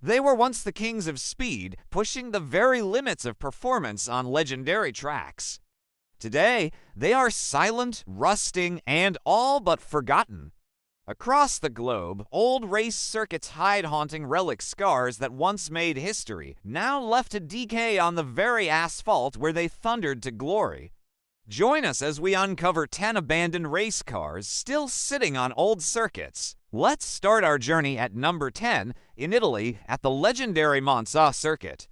They were once the kings of speed, pushing the very limits of performance on legendary tracks. Today, they are silent, rusting, and all but forgotten. Across the globe, old race circuits hide haunting relic scars that once made history, now left to decay on the very asphalt where they thundered to glory. Join us as we uncover 10 abandoned race cars still sitting on old circuits. Let's start our journey at number 10 in Italy at the legendary Monza circuit.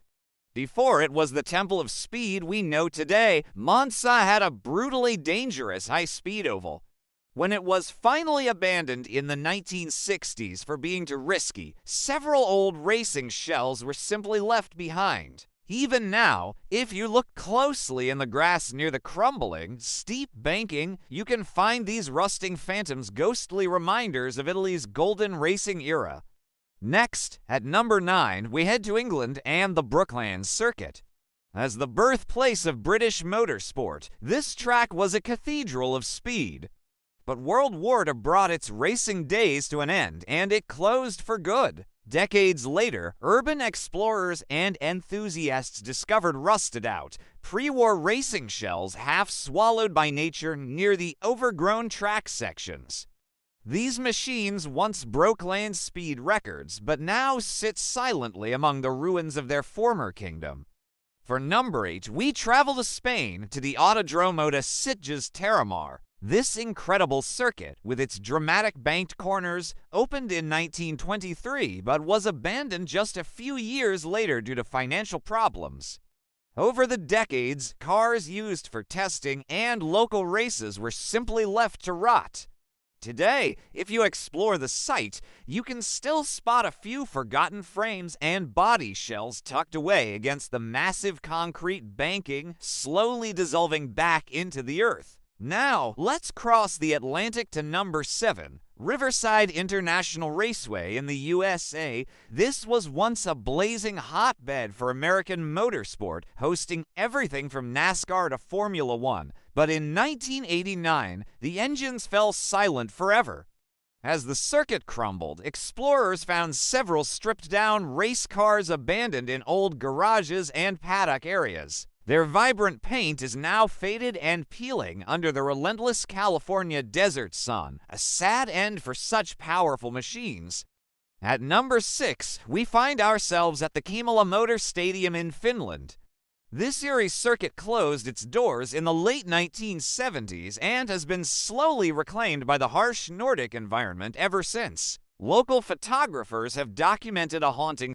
Before it was the temple of speed we know today, Monza had a brutally dangerous high-speed oval. When it was finally abandoned in the 1960s for being too risky, several old racing shells were simply left behind. Even now, if you look closely in the grass near the crumbling, steep banking, you can find these rusting phantoms ghostly reminders of Italy's golden racing era. Next, at number 9, we head to England and the Brooklands circuit. As the birthplace of British motorsport, this track was a cathedral of speed. But World War II brought its racing days to an end, and it closed for good. Decades later, urban explorers and enthusiasts discovered rusted-out, pre-war racing shells half swallowed by nature near the overgrown track sections. These machines once broke land speed records, but now sit silently among the ruins of their former kingdom. For number 8, we travel to Spain to the Autodromo de Sitges Terramar. This incredible circuit, with its dramatic banked corners, opened in 1923 but was abandoned just a few years later due to financial problems. Over the decades, cars used for testing and local races were simply left to rot. Today, if you explore the site, you can still spot a few forgotten frames and body shells tucked away against the massive concrete banking, slowly dissolving back into the earth. Now, let's cross the Atlantic to number 7, Riverside International Raceway in the USA. This was once a blazing hotbed for American motorsport, hosting everything from NASCAR to Formula One. But in 1989, the engines fell silent forever. As the circuit crumbled, explorers found several stripped-down race cars abandoned in old garages and paddock areas. Their vibrant paint is now faded and peeling under the relentless California desert sun, a sad end for such powerful machines. At number 6, we find ourselves at the Kemala Motor Stadium in Finland. This eerie circuit closed its doors in the late 1970s and has been slowly reclaimed by the harsh Nordic environment ever since. Local photographers have documented a haunting